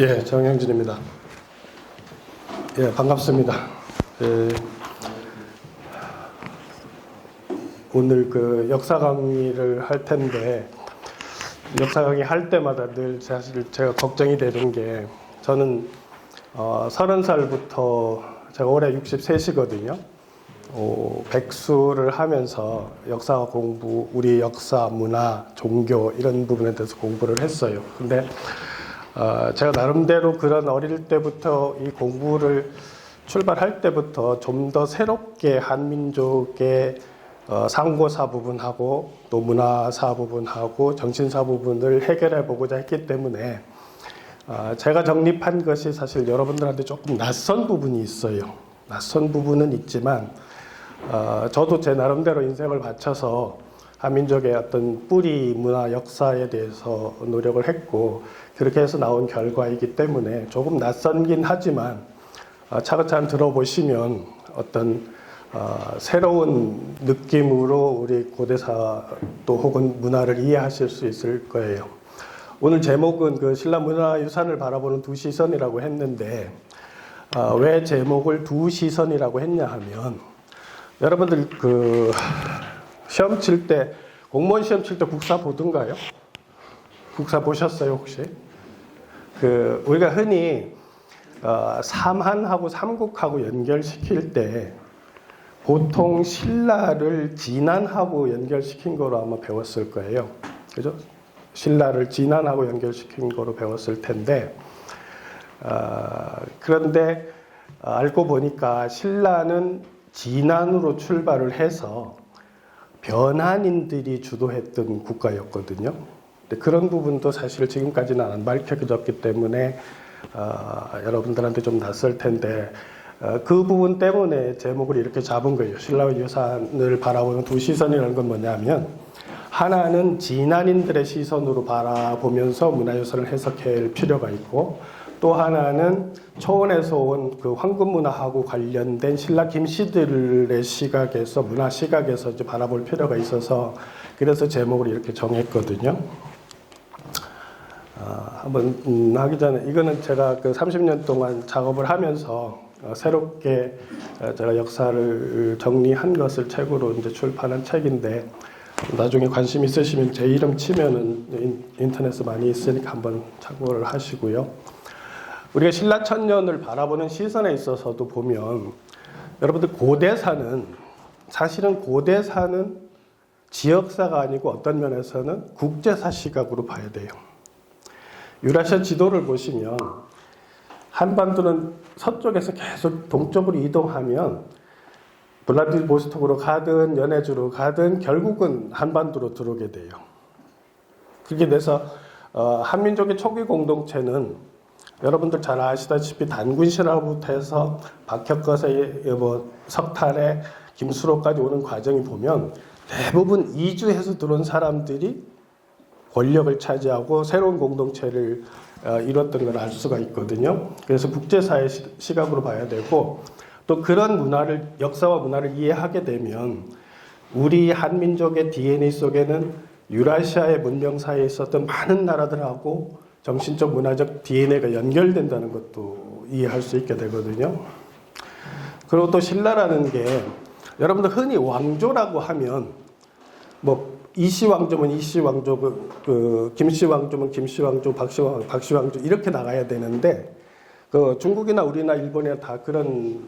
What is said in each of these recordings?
예, 정영진입니다. 예, 반갑습니다. 예, 오늘 그 역사 강의를 할 텐데, 역사 강의 할 때마다 늘 사실 제가 걱정이 되는 게, 저는 30살부터 제가 올해 63시거든요. 백수를 하면서 역사 공부, 우리 역사, 문화, 종교 이런 부분에 대해서 공부를 했어요. 근데 제가 나름대로 그런 어릴 때부터 이 공부를 출발할 때부터 좀 더 새롭게 한민족의 상고사 부분하고 또 문화사 부분하고 정신사 부분을 해결해 보고자 했기 때문에 제가 정립한 것이 사실 여러분들한테 조금 낯선 부분이 있어요. 낯선 부분은 있지만 저도 제 나름대로 인생을 바쳐서 한민족의 어떤 뿌리, 문화, 역사에 대해서 노력을 했고 그렇게 해서 나온 결과이기 때문에 조금 낯선긴 하지만 차근차근 들어보시면 어떤 새로운 느낌으로 우리 고대사 또 혹은 문화를 이해하실 수 있을 거예요. 오늘 제목은 그 신라 문화유산을 바라보는 두 시선이라고 했는데 왜 제목을 두 시선이라고 했냐 하면 여러분들 그 시험 칠 때, 공무원 시험 칠 때 국사 보던가요? 국사 보셨어요, 혹시? 우리가 흔히, 삼한하고 삼국하고 연결시킬 때, 보통 신라를 진안하고 연결시킨 거로 아마 배웠을 거예요. 그죠? 신라를 진안하고 연결시킨 거로 배웠을 텐데, 그런데 알고 보니까 신라는 진안으로 출발을 해서 변한인들이 주도했던 국가였거든요. 근데 그런 부분도 사실 지금까지는 안 밝혀졌기 때문에 여러분들한테 좀 낯설 텐데 그 부분 때문에 제목을 이렇게 잡은 거예요. 신라 유산을 바라보는 두 시선이라는 건 뭐냐면 하나는 진안인들의 시선으로 바라보면서 문화유산을 해석할 필요가 있고 또 하나는 초원에서 온 그 황금문화하고 관련된 신라 김씨들의 시각에서 문화 시각에서 이제 바라볼 필요가 있어서 그래서 제목을 이렇게 정했거든요. 한번 하기 전에 이거는 제가 그 30년 동안 작업을 하면서 새롭게 제가 역사를 정리한 것을 책으로 이제 출판한 책인데 나중에 관심 있으시면 제 이름 치면은 인터넷에 많이 있으니까 한번 참고를 하시고요. 우리가 신라 천년을 바라보는 시선에 있어서도 보면 여러분들 사실은 고대사는 지역사가 아니고 어떤 면에서는 국제사 시각으로 봐야 돼요. 유라시아 지도를 보시면 한반도는 서쪽에서 계속 동쪽으로 이동하면 블라디보스톡으로 가든 연해주로 가든 결국은 한반도로 들어오게 돼요. 그렇게 돼서 한민족의 초기 공동체는 여러분들 잘 아시다시피 단군신라부터 해서 박혁거세, 석탈에 김수로까지 오는 과정이 보면 대부분 이주해서 들어온 사람들이 권력을 차지하고 새로운 공동체를 이뤘던 걸 알 수가 있거든요. 그래서 국제사의 시각으로 봐야 되고 또 그런 문화를, 역사와 문화를 이해하게 되면 우리 한민족의 DNA 속에는 유라시아의 문명사에 있었던 많은 나라들하고 정신적 문화적 DNA가 연결된다는 것도 이해할 수 있게 되거든요. 그리고 또 신라라는 게 여러분들 흔히 왕조라고 하면 뭐 이씨왕조면 이씨왕조, 김씨왕조면 김씨왕조, 박씨왕조 이렇게 나가야 되는데 그 중국이나 우리나 일본이나 다 그런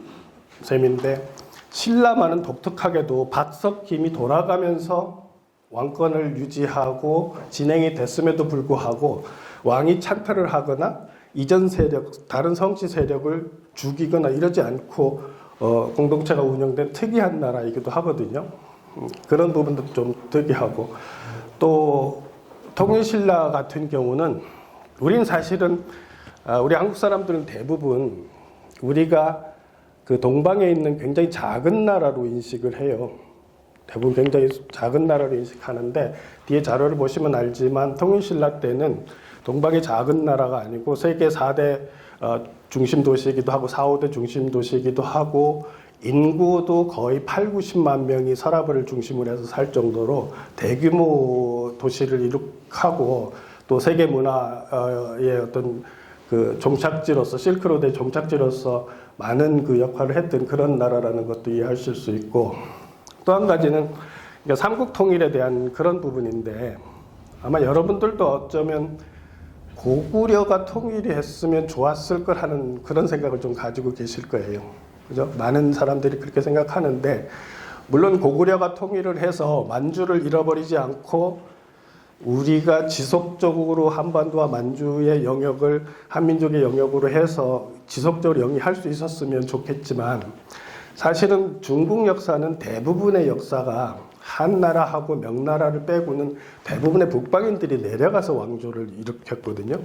셈인데 신라만은 독특하게도 박석김이 돌아가면서 왕권을 유지하고 진행이 됐음에도 불구하고 왕이 창탈을 하거나 이전 세력, 다른 성씨 세력을 죽이거나 이러지 않고 공동체가 운영된 특이한 나라이기도 하거든요. 그런 부분도 좀 특이하고 또 통일신라 같은 경우는 우리는 사실은 우리 한국 사람들은 대부분 우리가 그 동방에 있는 굉장히 작은 나라로 인식을 해요. 대부분 굉장히 작은 나라로 인식하는데 뒤에 자료를 보시면 알지만 통일신라 때는 동방의 작은 나라가 아니고 세계 4대 중심 도시이기도 하고 4, 5대 중심 도시이기도 하고 인구도 거의 8, 90만 명이 서라벌을 중심으로 해서 살 정도로 대규모 도시를 이룩하고 또 세계 문화의 어떤 그 종착지로서 실크로드의 종착지로서 많은 그 역할을 했던 그런 나라라는 것도 이해하실 수 있고, 또 한 가지는 삼국 통일에 대한 그런 부분인데, 아마 여러분들도 어쩌면 고구려가 통일이 했으면 좋았을 걸 하는 그런 생각을 좀 가지고 계실 거예요. 그죠? 많은 사람들이 그렇게 생각하는데, 물론 고구려가 통일을 해서 만주를 잃어버리지 않고 우리가 지속적으로 한반도와 만주의 영역을 한민족의 영역으로 해서 지속적으로 영위할 수 있었으면 좋겠지만, 사실은 중국 역사는 대부분의 역사가 한나라하고 명나라를 빼고는 대부분의 북방인들이 내려가서 왕조를 일으켰거든요.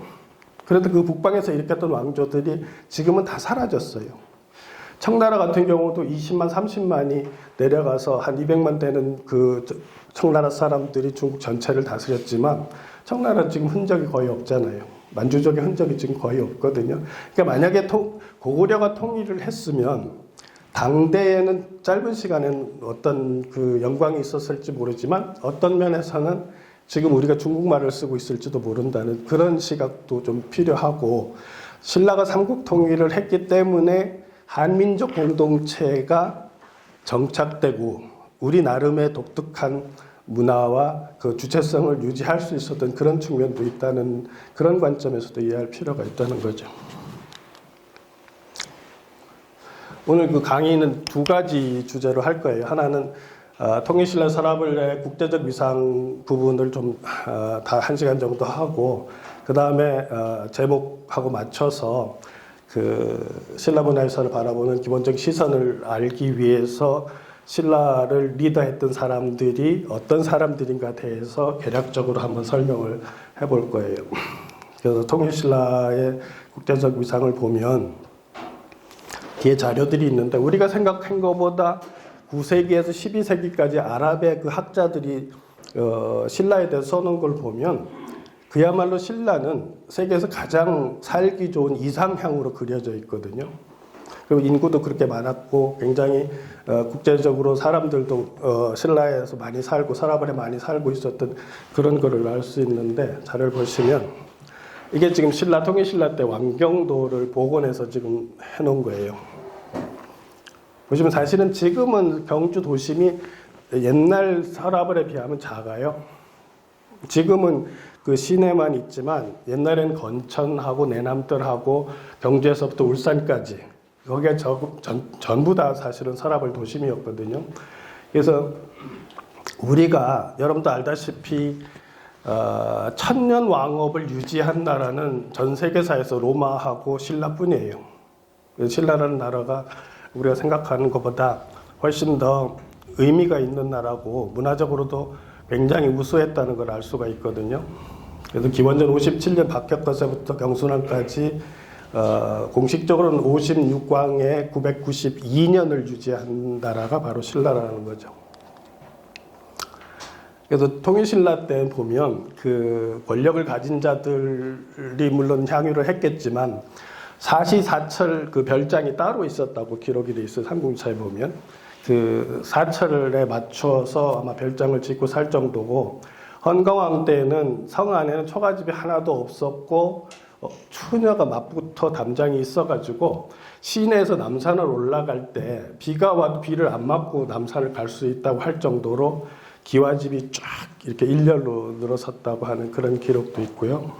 그런데 그 북방에서 일으켰던 왕조들이 지금은 다 사라졌어요. 청나라 같은 경우도 20만, 30만이 내려가서 한 200만 되는 그 청나라 사람들이 중국 전체를 다스렸지만, 청나라는 지금 흔적이 거의 없잖아요. 만주족의 흔적이 지금 거의 없거든요. 그러니까 만약에 고구려가 통일을 했으면 당대에는 짧은 시간엔 어떤 그 영광이 있었을지 모르지만, 어떤 면에서는 지금 우리가 중국말을 쓰고 있을지도 모른다는 그런 시각도 좀 필요하고, 신라가 삼국 통일을 했기 때문에 한민족 공동체가 정착되고 우리 나름의 독특한 문화와 그 주체성을 유지할 수 있었던 그런 측면도 있다는 그런 관점에서도 이해할 필요가 있다는 거죠. 오늘 그 강의는 두 가지 주제로 할 거예요. 하나는 통일신라 서라벌의 국제적 위상 부분을 좀 다 1시간 정도 하고, 그 다음에 제목하고 맞춰서 그 신라 문화유산을 바라보는 기본적 시선을 알기 위해서 신라를 리더했던 사람들이 어떤 사람들인가 대해서 개략적으로 한번 설명을 해볼 거예요. 그래서 통일신라의 국제적 위상을 보면 뒤에 자료들이 있는데, 우리가 생각한 것보다 9세기에서 12세기까지 아랍의 그 학자들이 신라에 대해서 써놓은 걸 보면 그야말로 신라는 세계에서 가장 살기 좋은 이상향으로 그려져 있거든요. 그리고 인구도 그렇게 많았고 굉장히 국제적으로 사람들도 신라에서 많이 살고 서라벌에 많이 살고 있었던 그런 거를 알 수 있는데, 자료를 보시면 이게 지금 신라 통일신라 때 왕경도를 복원해서 지금 해놓은 거예요. 보시면 사실은 지금은 경주 도심이 옛날 서라벌에 비하면 작아요. 지금은 그 시내만 있지만 옛날에는 건천하고 내남들하고 경주에서부터 울산까지 거기에 전부 다 사실은 서라벌 도심이었거든요. 그래서 우리가 여러분도 알다시피 천년 왕업을 유지한 나라는 전 세계사에서 로마하고 신라뿐이에요. 신라라는 나라가 우리가 생각하는 것보다 훨씬 더 의미가 있는 나라고 문화적으로도 굉장히 우수했다는 걸 알 수가 있거든요. 그래서 기원전 57년 박혁거세부터 경순왕까지 공식적으로는 56왕에 992년을 유지한 나라가 바로 신라라는 거죠. 그래서 통일신라 때 보면 그 권력을 가진 자들이 물론 향유를 했겠지만 사시사철 그 별장이 따로 있었다고 기록이 돼 있어요. 삼국유사에 보면 그 사철에 맞춰서 아마 별장을 짓고 살 정도고, 헌거왕 때는 성 안에는 초가집이 하나도 없었고 추녀가 맞부터 담장이 있어가지고 시내에서 남산을 올라갈 때 비가 와도 비를 안 맞고 남산을 갈 수 있다고 할 정도로 기와집이 쫙 이렇게 일렬로 늘어섰다고 하는 그런 기록도 있고요.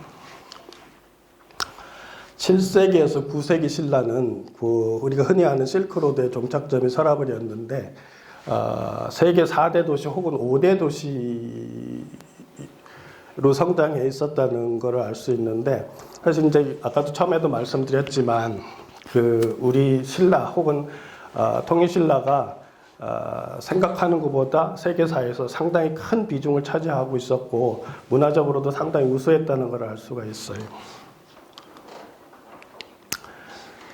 7세기에서 9세기 신라는 그 우리가 흔히 아는 실크로드의 종착점이 서라벌이었는데 세계 4대 도시 혹은 5대 도시로 성장해 있었다는 것을 알 수 있는데, 사실 이제 아까도 처음에도 말씀드렸지만 그 우리 신라 혹은 통일신라가 생각하는 것보다 세계사에서 상당히 큰 비중을 차지하고 있었고 문화적으로도 상당히 우수했다는 걸 알 수가 있어요.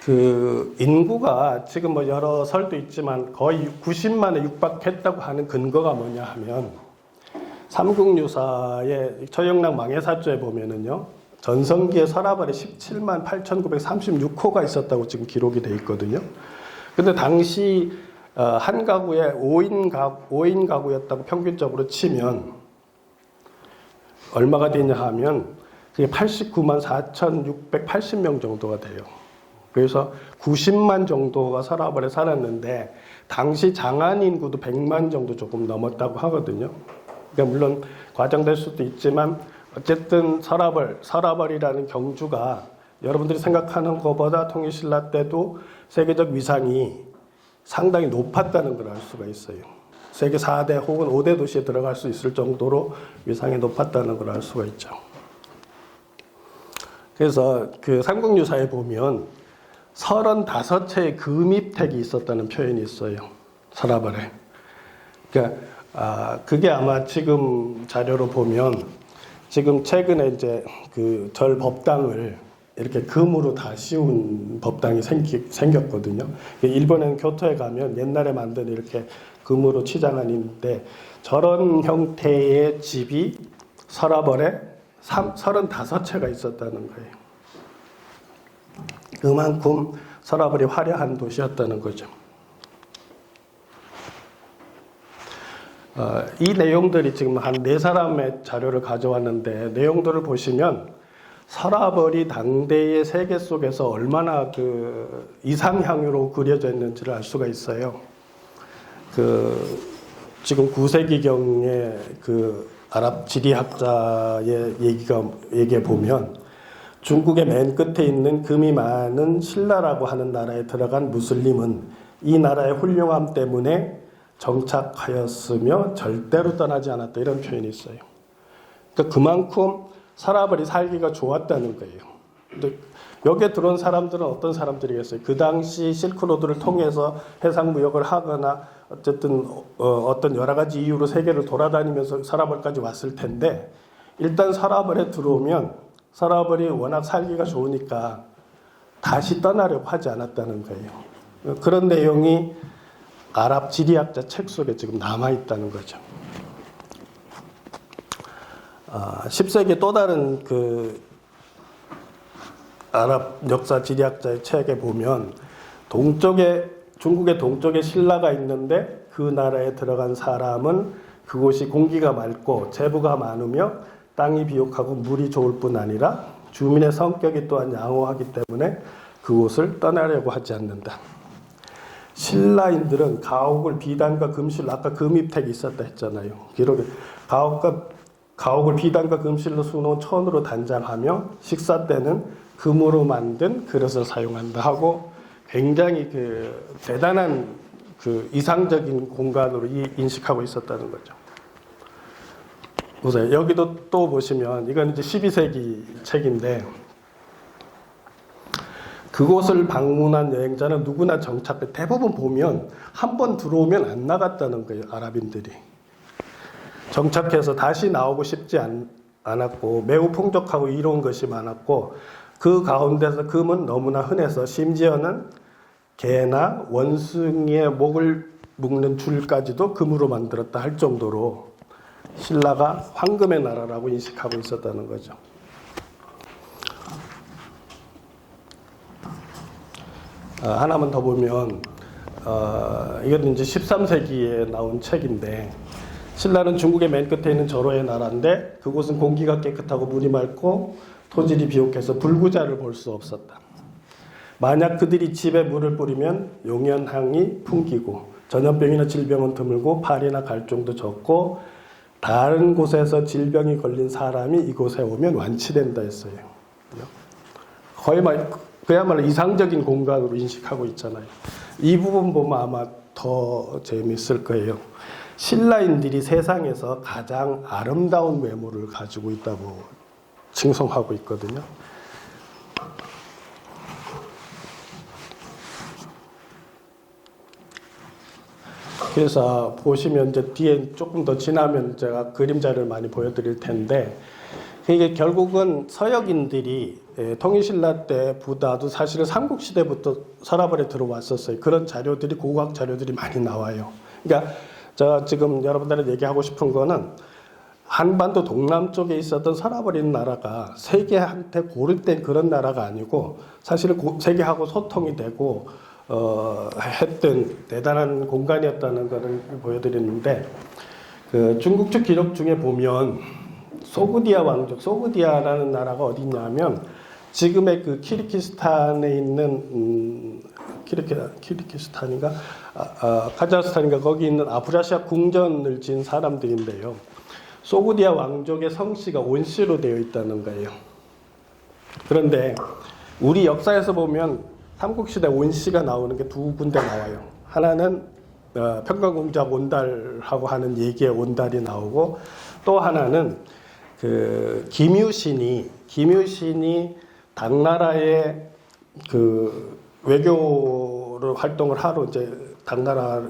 그 인구가 지금 뭐 여러 설도 있지만 거의 90만에 육박했다고 하는 근거가 뭐냐 하면, 삼국유사의 처영락 망해사조에 보면은요, 전성기에 서라벌에 17만 8,936호가 있었다고 지금 기록이 되어 있거든요. 근데 당시 한 가구에 5인 가구였다고 평균적으로 치면 얼마가 되냐 하면 그게 89만 4,680명 정도가 돼요. 그래서 90만 정도가 서라벌에 살았는데 당시 장안 인구도 100만 정도 조금 넘었다고 하거든요. 그러니까 물론 과장될 수도 있지만 어쨌든 서라벌이라는 경주가 여러분들이 생각하는 것보다 통일신라 때도 세계적 위상이 상당히 높았다는 걸 알 수가 있어요. 세계 4대 혹은 5대 도시에 들어갈 수 있을 정도로 위상이 높았다는 걸 알 수가 있죠. 그래서 그 삼국유사에 보면 35채의 금입택이 있었다는 표현이 있어요. 서라벌에. 그러니까 그게 아마 지금 자료로 보면 지금 최근에 이제 그 절 법당을 이렇게 금으로 다 씌운 법당이 생겼거든요. 일본엔 교토에 가면 옛날에 만든 이렇게 금으로 치장한 있는데 저런 형태의 집이 서라벌에 35채가 있었다는 거예요. 그만큼 서라벌이 화려한 도시였다는 거죠. 이 내용들이 지금 한 4사람의 자료를 가져왔는데 내용들을 보시면 서라벌이 당대의 세계 속에서 얼마나 그 이상향으로 그려져 있는지를 알 수가 있어요. 지금 9세기경의 그 아랍 지리학자의 얘기에 보면 중국의 맨 끝에 있는 금이 많은 신라라고 하는 나라에 들어간 무슬림은 이 나라의 훌륭함 때문에 정착하였으며 절대로 떠나지 않았다, 이런 표현이 있어요. 그러니까 그만큼 서라벌이 살기가 좋았다는 거예요. 근데 여기에 들어온 사람들은 어떤 사람들이겠어요? 그 당시 실크로드를 통해서 해상 무역을 하거나 어쨌든 어떤 여러 가지 이유로 세계를 돌아다니면서 서라벌까지 왔을 텐데 일단 서라벌에 들어오면 서라벌이 워낙 살기가 좋으니까 다시 떠나려고 하지 않았다는 거예요. 그런 내용이 아랍 지리학자 책 속에 지금 남아있다는 거죠. 10세기 또 다른 그 아랍 역사 지리학자의 책에 보면 중국의 동쪽에 신라가 있는데 그 나라에 들어간 사람은 그곳이 공기가 맑고 재부가 많으며 땅이 비옥하고 물이 좋을 뿐 아니라 주민의 성격이 또한 양호하기 때문에 그곳을 떠나려고 하지 않는다. 신라인들은 가옥을 비단과 금실로, 아까 금입택이 있었다 했잖아요. 기록에 가옥을 비단과 금실로 수놓은 천으로 단장하며 식사 때는 금으로 만든 그릇을 사용한다 하고 굉장히 그 대단한 그 이상적인 공간으로 인식하고 있었다는 거죠. 보세요. 여기도 또 보시면 이건 이제 12세기 책인데 그곳을 방문한 여행자는 누구나 대부분 보면 한 번 들어오면 안 나갔다는 거예요. 아랍인들이. 정착해서 다시 나오고 싶지 않았고 매우 풍족하고 이로운 것이 많았고 그 가운데서 금은 너무나 흔해서 심지어는 개나 원숭이의 목을 묶는 줄까지도 금으로 만들었다 할 정도로 신라가 황금의 나라라고 인식하고 있었다는 거죠. 하나만 더 보면 이건 이제 13세기에 나온 책인데 신라는 중국의 맨 끝에 있는 절호의 나라인데 그곳은 공기가 깨끗하고 물이 맑고 토질이 비옥해서 불구자를 볼 수 없었다. 만약 그들이 집에 물을 뿌리면 용연향이 풍기고 전염병이나 질병은 드물고 파리나 갈종도 적고 다른 곳에서 질병이 걸린 사람이 이곳에 오면 완치된다 했어요. 그야말로 이상적인 공간으로 인식하고 있잖아요. 이 부분 보면 아마 더 재미있을 거예요. 신라인들이 세상에서 가장 아름다운 외모를 가지고 있다고 칭송하고 있거든요. 그래서 보시면 이제 뒤에 조금 더 지나면 제가 그림자를 많이 보여드릴 텐데 이게 결국은 서역인들이 통일신라 때보다도 사실은 삼국시대부터 서라벌에 들어왔었어요. 그런 자료들이 고고학 자료들이 많이 나와요. 그러니까 제가 지금 여러분들한테 얘기하고 싶은 거는 한반도 동남쪽에 있었던 서라벌이라는 나라가 세계한테 고를 땐 그런 나라가 아니고 사실은 세계하고 소통이 되고 했던 대단한 공간이었다는 것을 보여드렸는데 그 중국 측 기록 중에 보면 소그디아 왕족, 소그디아라는 나라가 어디냐면 지금의 그 키르기스탄에 있는 키르기스탄인가 카자흐스탄인가 거기 있는 아프라시아 궁전을 지은 사람들인데요. 소그디아 왕족의 성씨가 온씨로 되어 있다는 거예요. 그런데 우리 역사에서 보면 삼국시대 온씨가 나오는 게 두 군데 나와요. 하나는 평강공작 온달하고 하는 얘기의 온달이 나오고, 또 하나는 그 김유신이 당나라의 그 외교를 활동을 하러 이제 당나라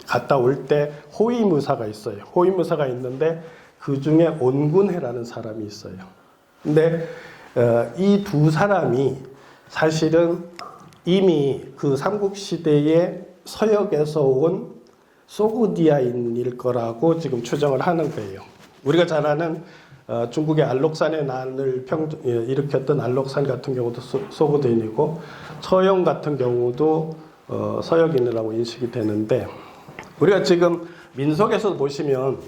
갔다 올 때 호위무사가 있어요. 호위무사가 있는데 그 중에 온군해라는 사람이 있어요. 근데 이 두 사람이 사실은 이미 그 삼국시대의 서역에서 온 소그디아인일 거라고 지금 추정을 하는 거예요. 우리가 잘 아는 중국의 알록산의 난을 일으켰던 알록산 같은 경우도 소그디아인이고, 처용 같은 경우도 서역인이라고 인식이 되는데, 우리가 지금 민속에서 보시면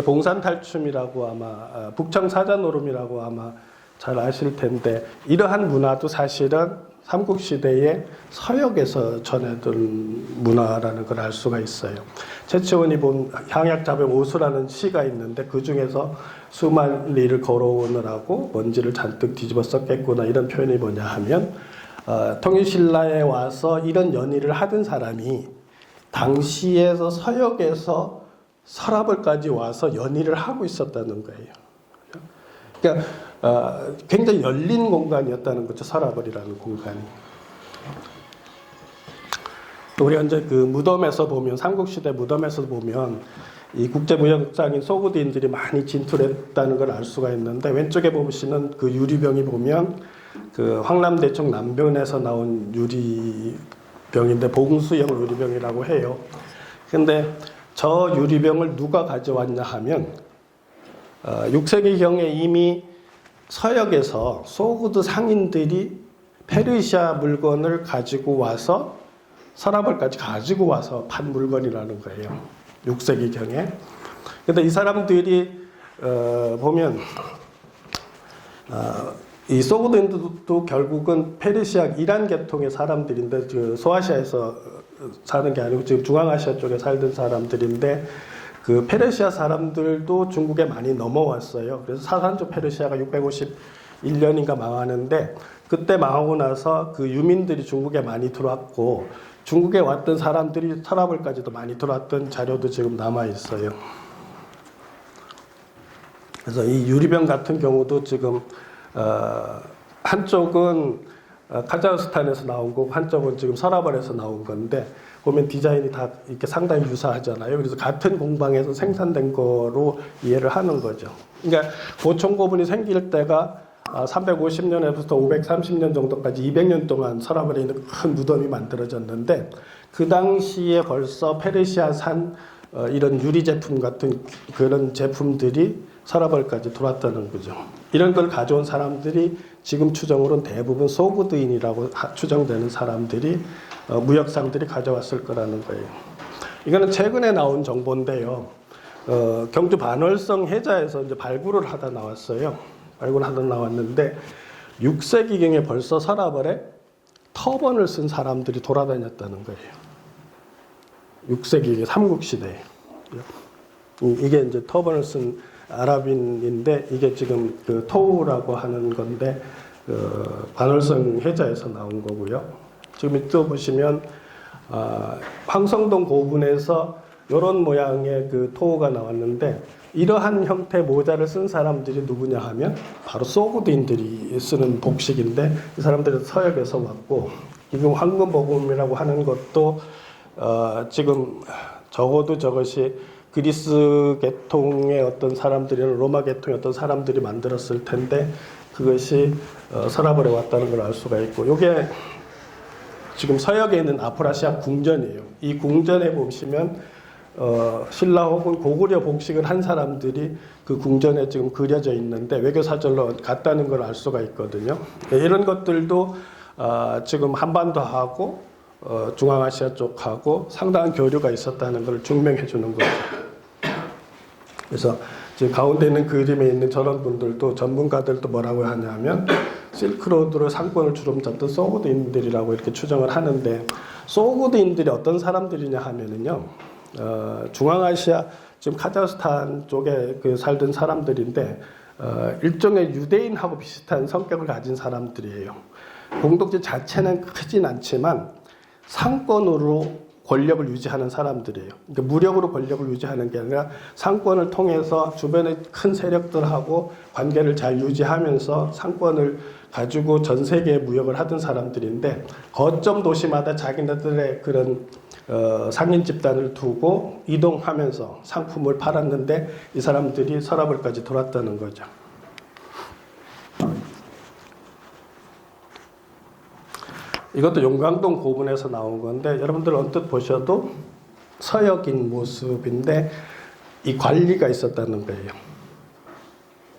봉산탈춤이라고 아마 북청사자노름이라고 아마 잘 아실 텐데, 이러한 문화도 사실은 삼국시대의 서역에서 전해둔 문화라는 걸 알 수가 있어요. 최치원이 본 향약자병 오수라는 시가 있는데 그 중에서 수만 리를 걸어오느라고 먼지를 잔뜩 뒤집어 썼겠구나, 이런 표현이 뭐냐 하면 통일신라에 와서 이런 연희를 하던 사람이 당시에서 서역에서 서라벌까지 와서 연희를 하고 있었다는 거예요. 그러니까 굉장히 열린 공간이었다는 거죠, 서라벌이라는 공간이. 우리 현재 그 무덤에서 보면, 삼국시대 무덤에서 보면 이 국제무역장인 소그디인들이 많이 진출했다는 걸 알 수가 있는데, 왼쪽에 보시는 그 유리병이 보면 그 황남대청 남변에서 나온 유리병인데 봉수형 유리병이라고 해요. 근데 저 유리병을 누가 가져왔냐 하면 6세기경에 이미 서역에서 소그드 상인들이 페르시아 물건을 가지고 와서 서라벌까지 가지고 와서 판 물건이라는 거예요. 6세기경에. 근데 이 사람들이 보면 이 소그드인들도 결국은 페르시아 이란 계통의 사람들인데, 그 소아시아에서 사는 게 아니고 지금 중앙아시아 쪽에 살던 사람들인데, 그 페르시아 사람들도 중국에 많이 넘어왔어요. 그래서 사산조 페르시아가 651년인가 망하는데, 그때 망하고 나서 그 유민들이 중국에 많이 들어왔고, 중국에 왔던 사람들이 서라벌까지도 많이 들어왔던 자료도 지금 남아 있어요. 그래서 이 유리병 같은 경우도 지금 한쪽은 카자흐스탄에서 나온 거고 한쪽은 지금 서라벌에서 나온 건데, 보면 디자인이 다 이렇게 상당히 유사하잖아요. 그래서 같은 공방에서 생산된 거로 이해를 하는 거죠. 그러니까 보충고분이 생길 때가 350년에부터 530년 정도까지 200년 동안 서라벌에 있는 큰 무덤이 만들어졌는데, 그 당시에 벌써 페르시아산 이런 유리 제품 같은 그런 제품들이 서라벌까지 들어왔다는 거죠. 이런 걸 가져온 사람들이 지금 추정으로는 대부분 소그드인이라고 추정되는 사람들이 무역상들이 가져왔을 거라는 거예요. 이거는 최근에 나온 정보인데요. 경주 반월성 해자에서 이제 발굴을 하다 나왔어요. 발굴하다 나왔는데 6세기경에 벌써 서라벌에 터번을 쓴 사람들이 돌아다녔다는 거예요. 6세기 삼국시대에. 이게 이제 터번을 쓴 아랍인인데, 이게 지금 그 토우라고 하는 건데 반월성 해자에서 나온 거고요. 지금 이쪽 보시면 황성동 고분에서 이런 모양의 그 토우가 나왔는데, 이러한 형태 모자를 쓴 사람들이 누구냐 하면 바로 소그드인들이 쓰는 복식인데, 이 사람들은 서역에서 왔고, 지금 황금복음이라고 하는 것도 지금 적어도 저것이 그리스 계통의 어떤 사람들이나 로마 계통의 어떤 사람들이 만들었을 텐데, 그것이 서라벌에 왔다는 걸 알 수가 있고, 이게 지금 서역에 있는 아프라시아 궁전이에요. 이 궁전에 보시면 신라 혹은 고구려 복식을 한 사람들이 그 궁전에 지금 그려져 있는데 외교사절로 갔다는 걸 알 수가 있거든요. 이런 것들도 지금 한반도하고 중앙아시아 쪽하고 상당한 교류가 있었다는 걸 증명해 주는 거죠. 그래서 지금 가운데 있는 그림에 있는 저런 분들도 전문가들도 뭐라고 하냐면 실크로드로 상권을 주름 잡던 소구드인들이라고 이렇게 추정을 하는데, 소구드인들이 어떤 사람들이냐 하면은요, 중앙아시아 지금 카자흐스탄 쪽에 그 살던 사람들인데 일종의 유대인하고 비슷한 성격을 가진 사람들이에요. 공동체 자체는 크진 않지만 상권으로 권력을 유지하는 사람들이에요. 그러니까 무력으로 권력을 유지하는 게 아니라 상권을 통해서 주변의 큰 세력들하고 관계를 잘 유지하면서 상권을 가지고 전 세계에 무역을 하던 사람들인데, 거점 도시마다 자기네들의 그런 상인 집단을 두고 이동하면서 상품을 팔았는데 이 사람들이 서라벌까지 돌았다는 거죠. 이것도 용광동 고분에서 나온 건데 여러분들 언뜻 보셔도 서역인 모습인데 이 관리가 있었다는 거예요.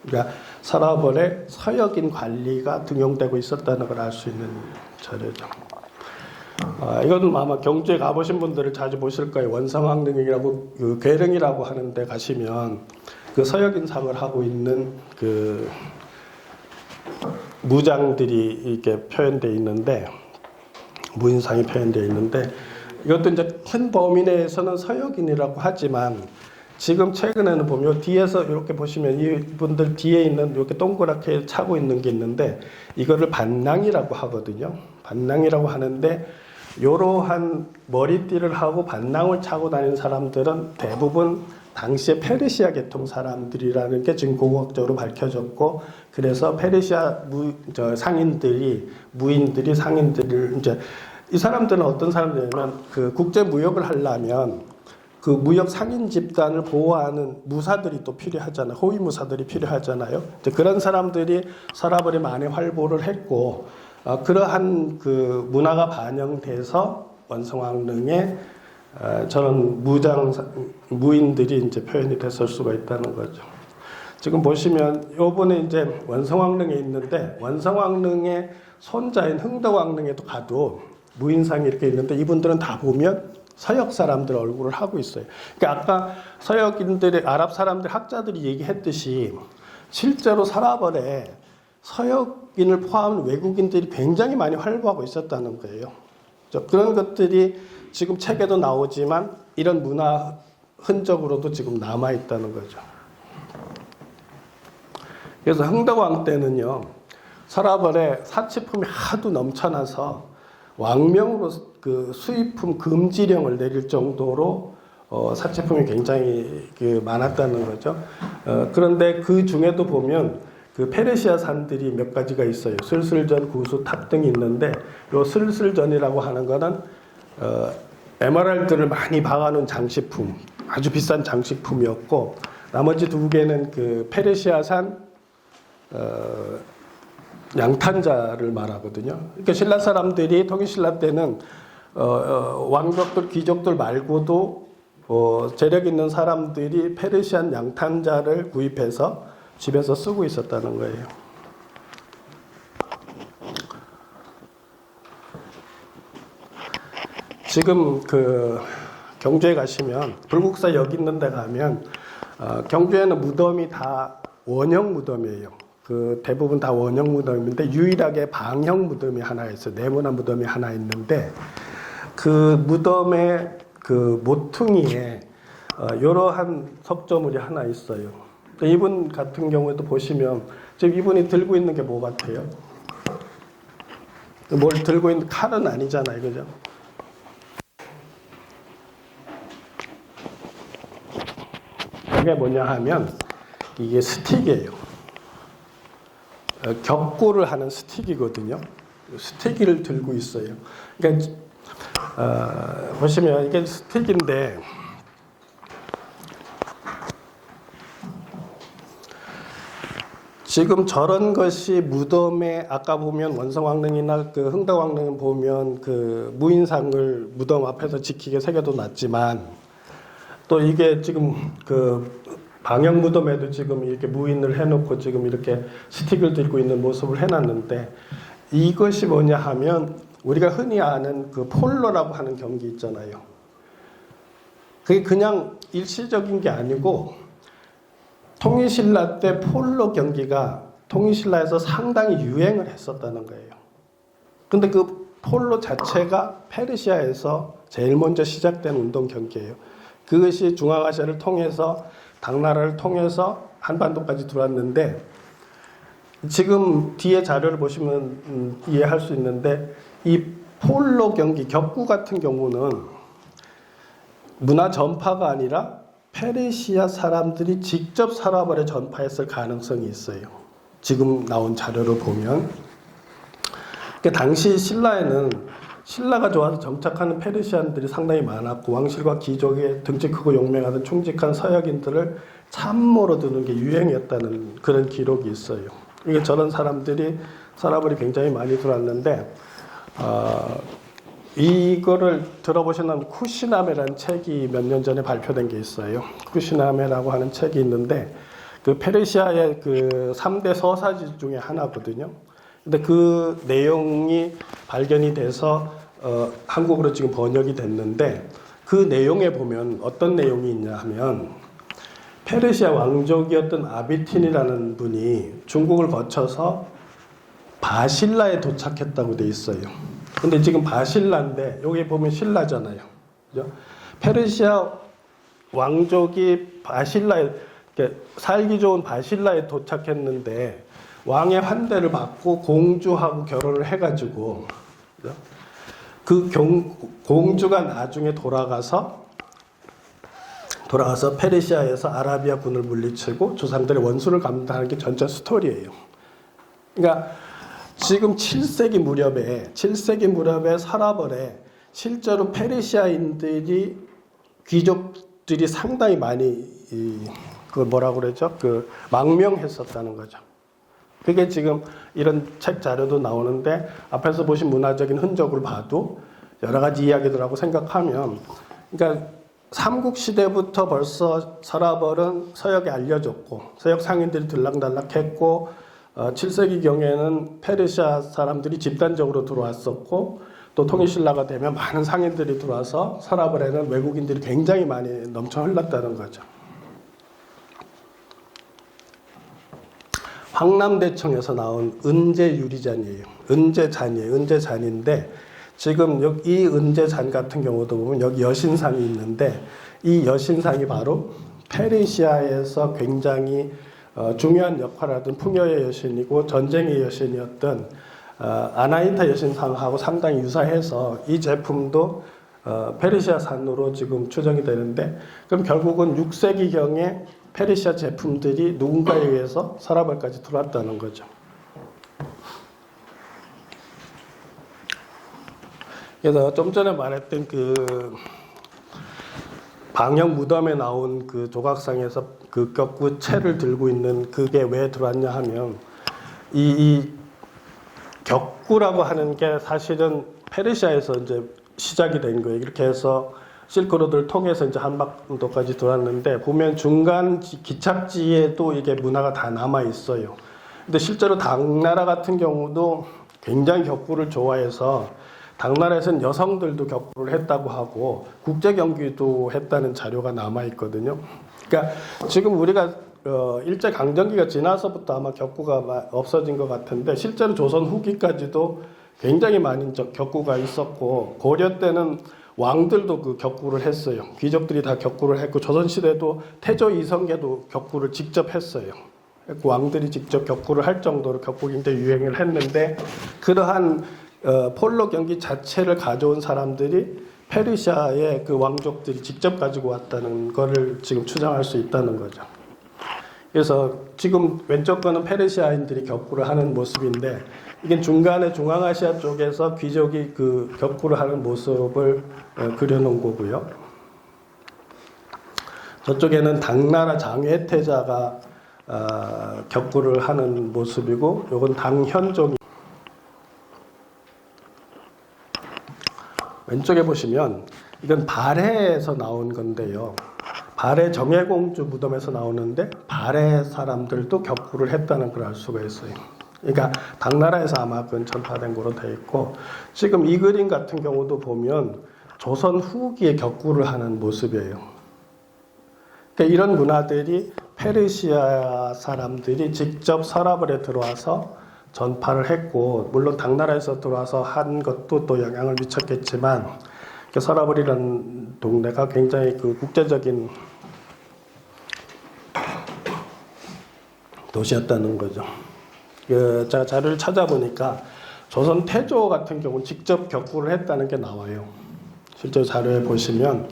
그러니까 서라벌에 서역인 관리가 등용되고 있었다는 걸 알 수 있는 자료죠. 이건 아마 경주에 가보신 분들을 자주 보실 거예요. 원성왕릉이라고 그 괴릉이라고 하는데 가시면 그 서역인상을 하고 있는 그 무장들이 이렇게 표현되어 있는데, 무인상이 표현되어 있는데, 이것도 이제 큰 범위 내에서는 서역인이라고 하지만 지금 최근에는 보면 뒤에서 이렇게 보시면 이분들 뒤에 있는 이렇게 동그랗게 차고 있는 게 있는데 이거를 반낭이라고 하거든요. 반낭이라고 하는데 이러한 머리띠를 하고 반낭을 차고 다니는 사람들은 대부분 당시에 페르시아 계통 사람들이라는 게 지금 공학적으로 밝혀졌고, 그래서 페르시아 상인들이 무인들이 상인들을 이제 이 사람들은 어떤 사람들이냐면 그 국제 무역을 하려면 그 무역 상인 집단을 보호하는 무사들이 또 필요하잖아요. 호위 무사들이 필요하잖아요. 그런 사람들이 서라벌에 많이 활보를 했고, 그러한 그 문화가 반영돼서 원성왕릉에 저런 무인들이 이제 표현이 됐을 수가 있다는 거죠. 지금 보시면 요번에 이제 원성왕릉에 있는데 원성왕릉의 손자인 흥덕왕릉에도 가도 무인상이 이렇게 있는데 이분들은 다 보면 서역 사람들 얼굴을 하고 있어요. 그러니까 아까 서역인들의 아랍 사람들 학자들이 얘기했듯이 실제로 서라벌에 서역인을 포함한 외국인들이 굉장히 많이 활보하고 있었다는 거예요. 그런 것들이 지금 책에도 나오지만 이런 문화 흔적으로도 지금 남아 있다는 거죠. 그래서 흥덕왕 때는요, 서라벌에 사치품이 하도 넘쳐나서 왕명으로 그 수입품 금지령을 내릴 정도로 사치품이 굉장히 많았다는 거죠. 그런데 그 중에도 보면 그 페르시아산들이 몇 가지가 있어요. 슬슬전, 구수, 탑 등이 있는데 요 슬슬전이라고 하는 거는 에메랄드를 많이 박아놓은 장식품, 아주 비싼 장식품이었고, 나머지 두 개는 그 페르시아산 양탄자를 말하거든요. 그러니까 신라 사람들이 통일신라 때는 왕족들, 귀족들 말고도 재력 있는 사람들이 페르시안 양탄자를 구입해서 집에서 쓰고 있었다는 거예요. 지금 그 경주에 가시면 불국사 역 있는 데 가면 경주에는 무덤이 다 원형 무덤이에요. 그 대부분 다 원형 무덤인데 유일하게 방형 무덤이 하나 있어요. 네모난 무덤이 하나 있는데 그 무덤의 그 모퉁이에 이러한 석조물이 하나 있어요. 이분 같은 경우에도 보시면 지금 이분이 들고 있는 게 뭐 같아요? 뭘 들고 있는 칼은 아니잖아요, 그죠? 이게 뭐냐 하면 이게 스틱이에요. 격구를 하는 스틱이거든요. 스틱을 들고 있어요. 그러니까 보시면 이게 스틱인데 지금 저런 것이 무덤에 아까 보면 원성왕릉이나 그 흥덕왕릉 보면 그 무인상을 무덤 앞에서 지키게 새겨도 놨지만 또 이게 지금 그 방형 무덤에도 지금 이렇게 무인을 해놓고 지금 이렇게 스틱을 들고 있는 모습을 해놨는데 이것이 뭐냐 하면 우리가 흔히 아는 그 폴로라고 하는 경기 있잖아요. 그게 그냥 일시적인 게 아니고 통일신라 때 폴로 경기가 통일신라에서 상당히 유행을 했었다는 거예요. 근데 그 폴로 자체가 페르시아에서 제일 먼저 시작된 운동 경기예요. 그것이 중앙아시아를 통해서 당나라를 통해서 한반도까지 들어왔는데 지금 뒤에 자료를 보시면 이해할 수 있는데 이 폴로 경기 격구 같은 경우는 문화 전파가 아니라 페르시아 사람들이 직접 사라벌에 전파했을 가능성이 있어요. 지금 나온 자료를 보면 당시 신라가 좋아서 정착하는 페르시안들이 상당히 많았고 왕실과 귀족의 등치 크고 용맹하던 충직한 서역인들을 참모로 두는 게 유행이었다는 그런 기록이 있어요. 이게 저런 사람들이 사라벌이 굉장히 많이 들어왔는데 이거를 들어보시면 쿠시나메라는 책이 몇 년 전에 발표된 게 있어요. 쿠시나메라고 하는 책이 있는데 그 페르시아의 그 3대 서사지 중에 하나거든요. 근데 그 내용이 발견이 돼서 한국어로 지금 번역이 됐는데 그 내용에 보면 어떤 내용이 있냐 하면 페르시아 왕족이었던 아비틴이라는 분이 중국을 거쳐서 바실라에 도착했다고 돼 있어요. 근데 지금 바실라인데 여기 보면 신라잖아요. 그죠? 페르시아 왕족이 바실라에 살기 좋은 바실라에 도착했는데 왕의 환대를 받고 공주하고 결혼을 해가지고 그죠? 그 공주가 나중에 돌아가서 페르시아에서 아라비아 군을 물리치고 조상들의 원수를 갚는다는 게 전체 스토리예요. 그러니까 지금 7세기 무렵에 사라벌에 실제로 페르시아인들이 귀족들이 상당히 많이 그 뭐라고 그러죠? 그 망명했었다는 거죠. 그게 지금 이런 책 자료도 나오는데 앞에서 보신 문화적인 흔적을 봐도 여러 가지 이야기들하고 생각하면 그러니까 삼국시대부터 벌써 사라벌은 서역에 알려졌고 서역 상인들이 들락날락했고 7세기경에는 페르시아 사람들이 집단적으로 들어왔었고 또 통일신라가 되면 많은 상인들이 들어와서 사라벌에는 외국인들이 굉장히 많이 넘쳐 흘렀다는 거죠. 황남대청에서 나온 은제유리잔이에요. 은제잔인데 지금 이 은제잔 같은 경우도 보면 여기 여신상이 있는데 이 여신상이 바로 페르시아에서 굉장히 중요한 역할을 하던 풍요의 여신이고 전쟁의 여신이었던 아나히타 여신상하고 상당히 유사해서 이 제품도 페르시아산으로 지금 추정이 되는데 그럼 결국은 6세기경에 페르시아 제품들이 누군가에 의해서 사라벌까지 들어왔다는 거죠. 그래서 좀 전에 말했던 그 방역 무덤에 나온 그 조각상에서 그 격구채를 들고 있는 그게 왜 들어왔냐 하면 이 격구라고 하는 게 사실은 페르시아에서 이제 시작이 된 거예요. 이렇게 해서 실크로드를 통해서 이제 한반도까지 들어왔는데 보면 중간 기착지에도 이게 문화가 다 남아 있어요. 근데 실제로 당나라 같은 경우도 굉장히 격구를 좋아해서 당나라에서는 여성들도 격구를 했다고 하고 국제 경기도 했다는 자료가 남아 있거든요. 그러니까 지금 우리가 일제 강점기가 지나서부터 아마 격구가 없어진 것 같은데 실제로 조선 후기까지도 굉장히 많은 격구가 있었고 고려 때는 왕들도 그 격구를 했어요. 귀족들이 다 격구를 했고 조선시대도 태조 이성계도 격구를 직접 했어요. 왕들이 직접 격구를 할 정도로 격구 굉장히 유행을 했는데 그러한 폴로 경기 자체를 가져온 사람들이 페르시아의 그 왕족들이 직접 가지고 왔다는 거를 지금 추정할 수 있다는 거죠. 그래서 지금 왼쪽 거는 페르시아인들이 격구를 하는 모습인데 이게 중간에 중앙아시아 쪽에서 귀족이 그 격구를 하는 모습을 그려놓은 거고요. 저쪽에는 당나라 장외태자가 격구를 하는 모습이고 요건 당현종이 왼쪽에 보시면 이건 발해에서 나온 건데요. 발해 정예공주 무덤에서 나오는데 발해 사람들도 격구를 했다는 걸 알 수가 있어요. 그러니까 당나라에서 아마 그건 전파된 거로 되어 있고 지금 이 그림 같은 경우도 보면 조선 후기에 격구를 하는 모습이에요. 그러니까 이런 문화들이 페르시아 사람들이 직접 서라벌에 들어와서 전파를 했고, 물론 당나라에서 들어와서 한 것도 또 영향을 미쳤겠지만, 그 서라벌이라는 동네가 굉장히 그 국제적인 도시였다는 거죠. 제가 자료를 찾아보니까 조선 태조 같은 경우는 직접 격구를 했다는 게 나와요. 실제 자료에 보시면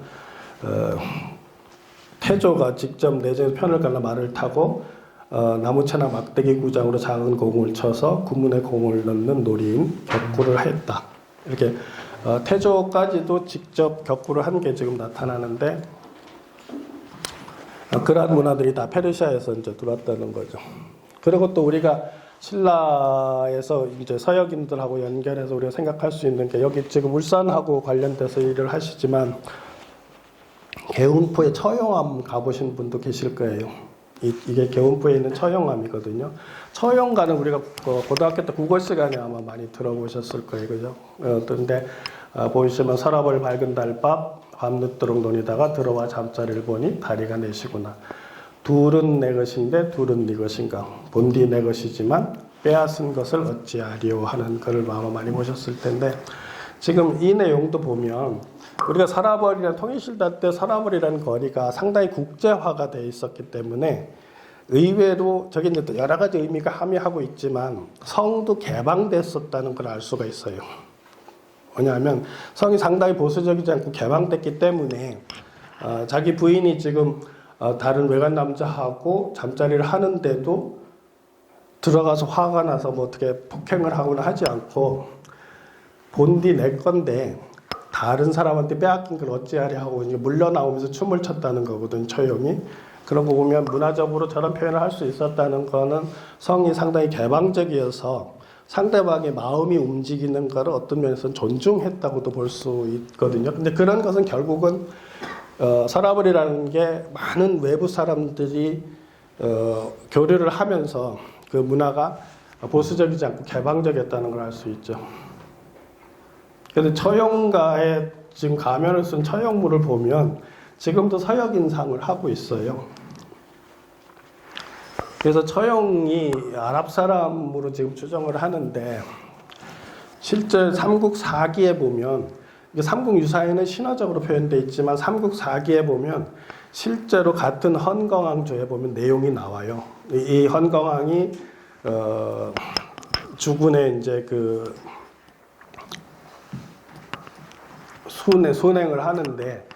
태조가 직접 내전에서 편을 갈라 말을 타고 나무채나 막대기 구장으로 작은 공을 쳐서 구문에 공을 넣는 놀이인 격구를 했다. 이렇게 태조까지도 직접 격구를 한 게 지금 나타나는데, 그러한 문화들이 다 페르시아에서 이제 들어왔다는 거죠. 그리고 또 우리가 신라에서 이제 서역인들하고 연결해서 우리가 생각할 수 있는 게, 여기 지금 울산하고 관련돼서 일을 하시지만 개운포에 처용암 가보신 분도 계실 거예요. 이게 개운포에 있는 처용암이거든요. 처용가는 우리가 고등학교 때 국어 시간에 아마 많이 들어보셨을 거예요, 그죠? 그런데 보시면 서라벌 밝은 달밥 밤늦도록 논이다가 들어와 잠자리를 보니 다리가 넷이구나. 둘은 내 것인데 둘은 네 것인가. 본디 내 것이지만 빼앗은 것을 어찌하리오 하는 글을 아마 많이 보셨을 텐데, 지금 이 내용도 보면 우리가 서라벌이나 통일신라 때 서라벌이라는 거리가 상당히 국제화가 돼 있었기 때문에 의외로 저게 이제 여러 가지 의미가 함의하고 있지만 성도 개방됐었다는 걸 알 수가 있어요. 왜냐하면 성이 상당히 보수적이지 않고 개방됐기 때문에 자기 부인이 지금 다른 외간 남자하고 잠자리를 하는데도 들어가서 화가 나서 뭐 어떻게 폭행을 하거나 하지 않고, 본디 내 건데 다른 사람한테 빼앗긴 걸 어찌하리 하고 물러나오면서 춤을 췄다는 거거든, 처용이. 그런 거 보면 문화적으로 저런 표현을 할 수 있었다는 거는 성이 상당히 개방적이어서 상대방의 마음이 움직이는 것을 어떤 면에서는 존중했다고도 볼 수 있거든요. 근데 그런 것은 결국은 서라벌이라는 게 많은 외부 사람들이 교류를 하면서 그 문화가 보수적이지 않고 개방적이었다는 걸 알 수 있죠. 그래서 처용가에 지금 가면을 쓴 처용물을 보면 지금도 서역인상을 하고 있어요. 그래서 처용이 아랍 사람으로 지금 추정을 하는데, 실제 삼국사기에 보면, 삼국유사에는 신화적으로 표현되어 있지만 삼국사기에 보면 실제로 같은 헌거왕조에 보면 내용이 나와요. 이 헌거왕이 주군의 이제 그 순행을 하는데,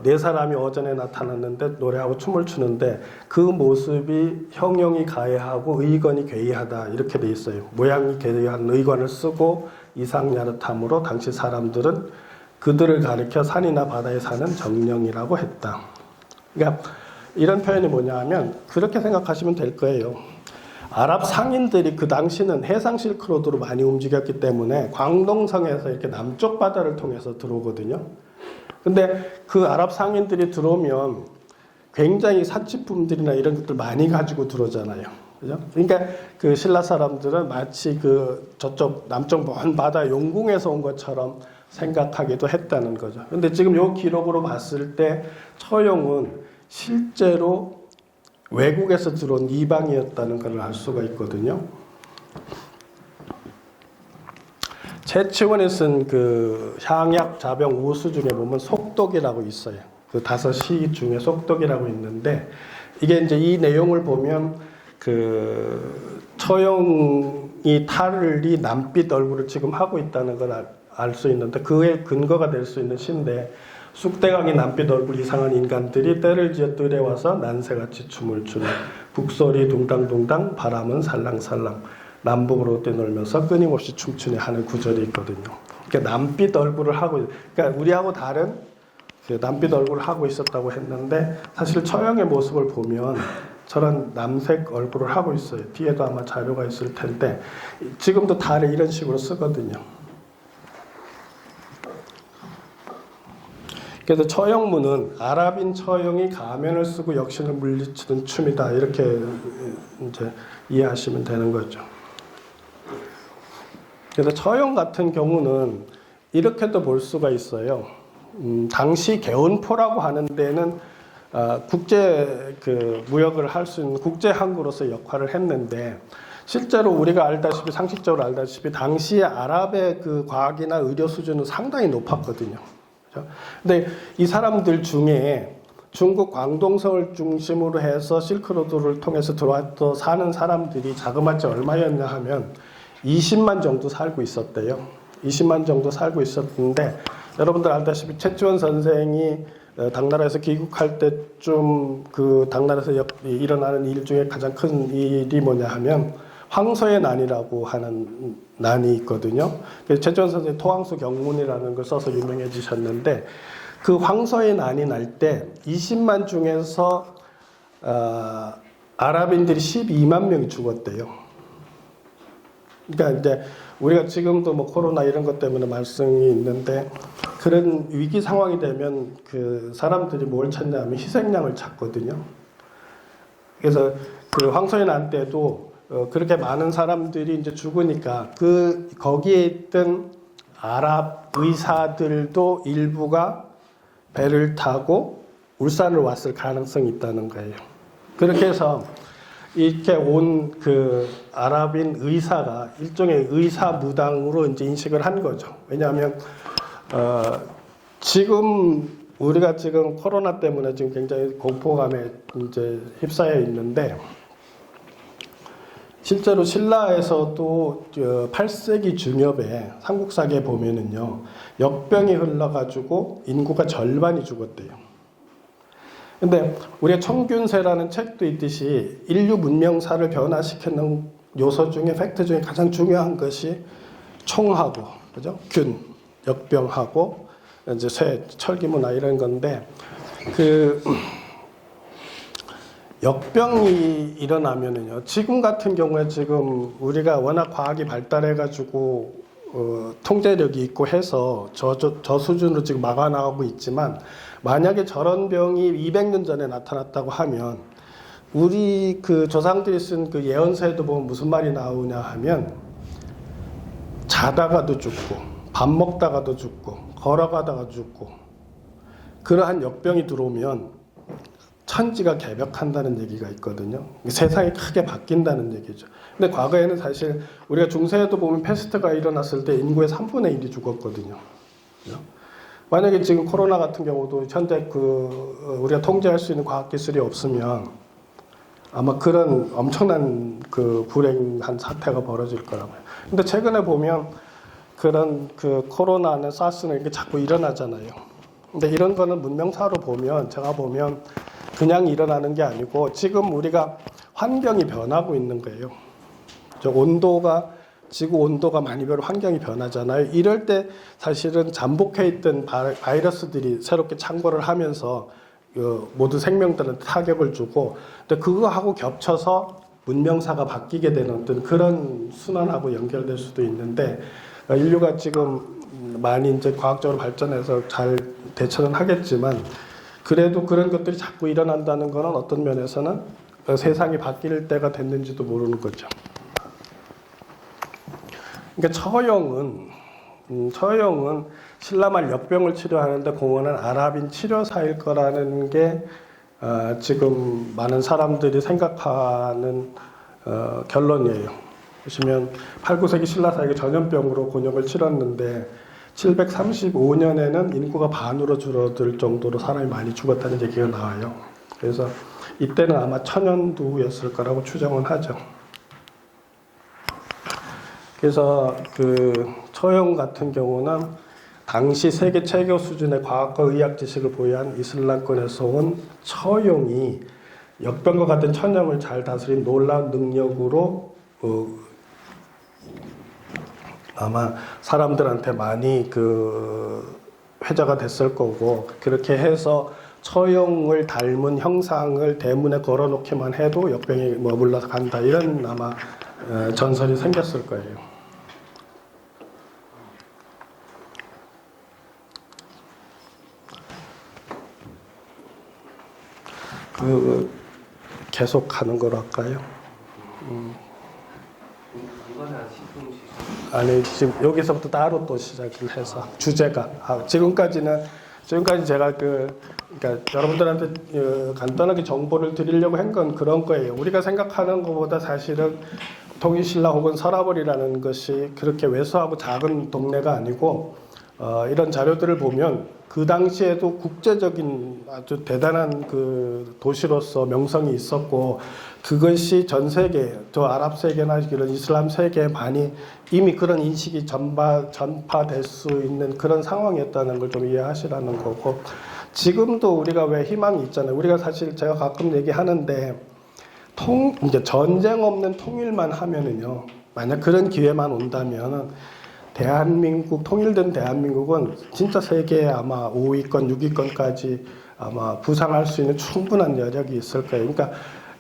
네 사람이 어전에 나타났는데 노래하고 춤을 추는데 그 모습이 형용이 가해하고 의건이 괴이하다, 이렇게 돼 있어요. 모양이 괴이한 의건을 쓰고 이상야릇함으로 당시 사람들은 그들을 가리켜 산이나 바다에 사는 정령이라고 했다. 그러니까 이런 표현이 뭐냐 하면 그렇게 생각하시면 될 거예요. 아랍 상인들이 그 당시는 해상 실크로드로 많이 움직였기 때문에 광동성에서 이렇게 남쪽 바다를 통해서 들어오거든요. 근데 그 아랍 상인들이 들어오면 굉장히 사치품들이나 이런 것들 많이 가지고 들어오잖아요. 그죠? 그러니까 그 신라 사람들은 마치 그 저쪽 남쪽 먼 바다 용궁에서 온 것처럼 생각하기도 했다는 거죠. 근데 지금 요 기록으로 봤을 때 처용은 실제로 외국에서 들어온 이방이었다는 걸 알 수가 있거든요. 최치원이 쓴 그 향약 자병 우수 중에 보면 속독이라고 있어요. 그 5시 중에 속독이라고 있는데, 이게 이제 이 내용을 보면 그 처용이 탈이 남빛 얼굴을 지금 하고 있다는 걸 알 수 있는데, 그의 근거가 될 수 있는 시인데, 쑥대강이 남빛 얼굴 이상한 인간들이 때를 지어 뜰에 와서 난새같이 춤을 추네. 북소리 둥당둥당 바람은 살랑살랑 남북으로 뛰놀면서 끊임없이 춤추네 하는 구절이 있거든요. 그러니까 남빛 얼굴을 하고, 그러니까 우리하고 다른 그 남빛 얼굴을 하고 있었다고 했는데, 사실 처형의 모습을 보면 저런 남색 얼굴을 하고 있어요. 뒤에도 아마 자료가 있을 텐데 지금도 달에 이런 식으로 쓰거든요. 그래서 처형문은 아랍인 처형이 가면을 쓰고 역신을 물리치는 춤이다, 이렇게 이제 이해하시면 되는 거죠. 그래서 처형 같은 경우는 이렇게도 볼 수가 있어요. 당시 개운포라고 하는 데는 국제 그 무역을 할 수 있는 국제 항구로서 역할을 했는데 실제로 우리가 알다시피 상식적으로 알다시피 당시 아랍의 그 과학이나 의료 수준은 상당히 높았거든요. 그렇죠? 근데 이 사람들 중에 중국 광동성을 중심으로 해서 실크로드를 통해서 들어와서 사는 사람들이 자그마치 얼마였냐 하면 20만 정도 살고 있었대요. 20만 정도 살고 있었는데 여러분들 알다시피 최치원 선생이 당나라에서 귀국할 때쯤 그 당나라에서 일어나는 일 중에 가장 큰 일이 뭐냐 하면 황소의 난이라고 하는 난이 있거든요. 그래서 최치원 선생이 토황수 경문이라는 걸 써서 유명해지셨는데 그 황소의 난이 날 때 20만 중에서 아랍인들이 12만 명이 죽었대요. 그러니까 이제 우리가 지금도 뭐 코로나 이런 것 때문에 말씀이 있는데 그런 위기 상황이 되면 그 사람들이 뭘 찾냐면 희생양을 찾거든요. 그래서 그 황소의 난 때도 그렇게 많은 사람들이 이제 죽으니까 그 거기에 있던 아랍 의사들도 일부가 배를 타고 울산을 왔을 가능성이 있다는 거예요. 그렇게 해서 이렇게 온 그 아랍인 의사가 일종의 의사 무당으로 이제 인식을 한 거죠. 왜냐하면 지금 우리가 지금 코로나 때문에 지금 굉장히 공포감에 이제 휩싸여 있는데 실제로 신라에서도 8세기 중엽에 삼국사기에 보면은요 역병이 흘러가지고 인구가 절반이 죽었대요. 근데 우리가 청균세라는 책도 있듯이 인류 문명사를 변화시키는 요소 중에 팩트 중에 가장 중요한 것이 총하고 그죠? 균, 역병하고 이제 쇠, 철기문화 이런 건데 그 역병이 일어나면은요 지금 같은 경우에 지금 우리가 워낙 과학이 발달해가지고 통제력이 있고 해서 저 수준으로 지금 막아나가고 있지만 만약에 저런 병이 200년 전에 나타났다고 하면 우리 그 조상들이 쓴 그 예언서에도 보면 무슨 말이 나오냐 하면 자다가도 죽고 밥 먹다가도 죽고 걸어가다가 죽고 그러한 역병이 들어오면 천지가 개벽한다는 얘기가 있거든요. 세상이 크게 바뀐다는 얘기죠. 근데 과거에는 사실 우리가 중세에도 보면 패스트가 일어났을 때 인구의 3분의 1이 죽었거든요. 만약에 지금 코로나 같은 경우도 현재 그 우리가 통제할 수 있는 과학 기술이 없으면 아마 그런 엄청난 그 불행한 사태가 벌어질 거라고요. 근데 최근에 보면 그런 그 코로나는 사스는 이게 자꾸 일어나잖아요. 근데 이런 거는 문명사로 보면 제가 보면 그냥 일어나는 게 아니고 지금 우리가 환경이 변하고 있는 거예요. 온도가 지구 온도가 많이 변하고 환경이 변하잖아요. 이럴 때 사실은 잠복해 있던 바이러스들이 새롭게 창궐을 하면서 모든 생명들한테 타격을 주고 근데 그거하고 겹쳐서 문명사가 바뀌게 되는 어떤 그런 순환하고 연결될 수도 있는데 인류가 지금 많이 이제 과학적으로 발전해서 잘 대처는 하겠지만 그래도 그런 것들이 자꾸 일어난다는 것은 어떤 면에서는 세상이 바뀔 때가 됐는지도 모르는 거죠. 그러니까 처형은 신라말 역병을 치료하는데 공헌한 아랍인 치료사일 거라는 게 지금 많은 사람들이 생각하는 결론이에요. 보시면 8, 9세기 신라사에게 전염병으로 곤욕을 치렀는데 735년에는 인구가 반으로 줄어들 정도로 사람이 많이 죽었다는 얘기가 나와요. 그래서 이때는 아마 천연두였을 거라고 추정은 하죠. 그래서 그 처형 같은 경우는 당시 세계 최고 수준의 과학과 의학 지식을 보유한 이슬람권에서 온 처용이 역병과 같은 천형을 잘 다스린 놀라운 능력으로 아마 사람들한테 많이 그 회자가 됐을 거고 그렇게 해서 처형을 닮은 형상을 대문에 걸어놓기만 해도 역병이 머물러 간다 이런 아마 전설이 생겼을 거예요. 그 계속 하는 거로 할까요? 아니 지금 여기서부터 따로 또 시작을 해서 주제가 지금까지는 지금까지 제가 그러니까 여러분들한테 간단하게 정보를 드리려고 한 건 그런 거예요. 우리가 생각하는 것보다 사실은 통일신라 혹은 서라벌이라는 것이 그렇게 왜소하고 작은 동네가 아니고 이런 자료들을 보면 그 당시에도 국제적인 아주 대단한 그 도시로서 명성이 있었고 그것이 전 세계, 저 아랍 세계나 이런 이슬람 세계에 많이 이미 그런 인식이 전파될 수 있는 그런 상황이었다는 걸 좀 이해하시라는 거고 지금도 우리가 왜 희망이 있잖아요. 우리가 사실 제가 가끔 얘기하는데 이제 전쟁 없는 통일만 하면은요. 만약 그런 기회만 온다면 대한민국 통일된 대한민국은 진짜 세계 아마 5위권, 6위권까지 아마 부상할 수 있는 충분한 여력이 있을 거예요. 그러니까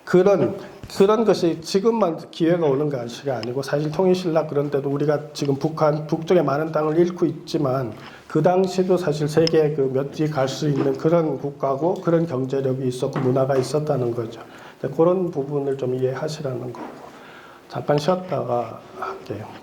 그런 것이 지금만 기회가 오는 것이 아니고 사실 통일신라 그런데도 우리가 지금 북쪽에 많은 땅을 잃고 있지만 그 당시도 사실 세계 그 몇 위 갈 수 있는 그런 국가고 그런 경제력이 있었고 문화가 있었다는 거죠. 그런 부분을 좀 이해하시라는 거고 잠깐 쉬었다가 할게요.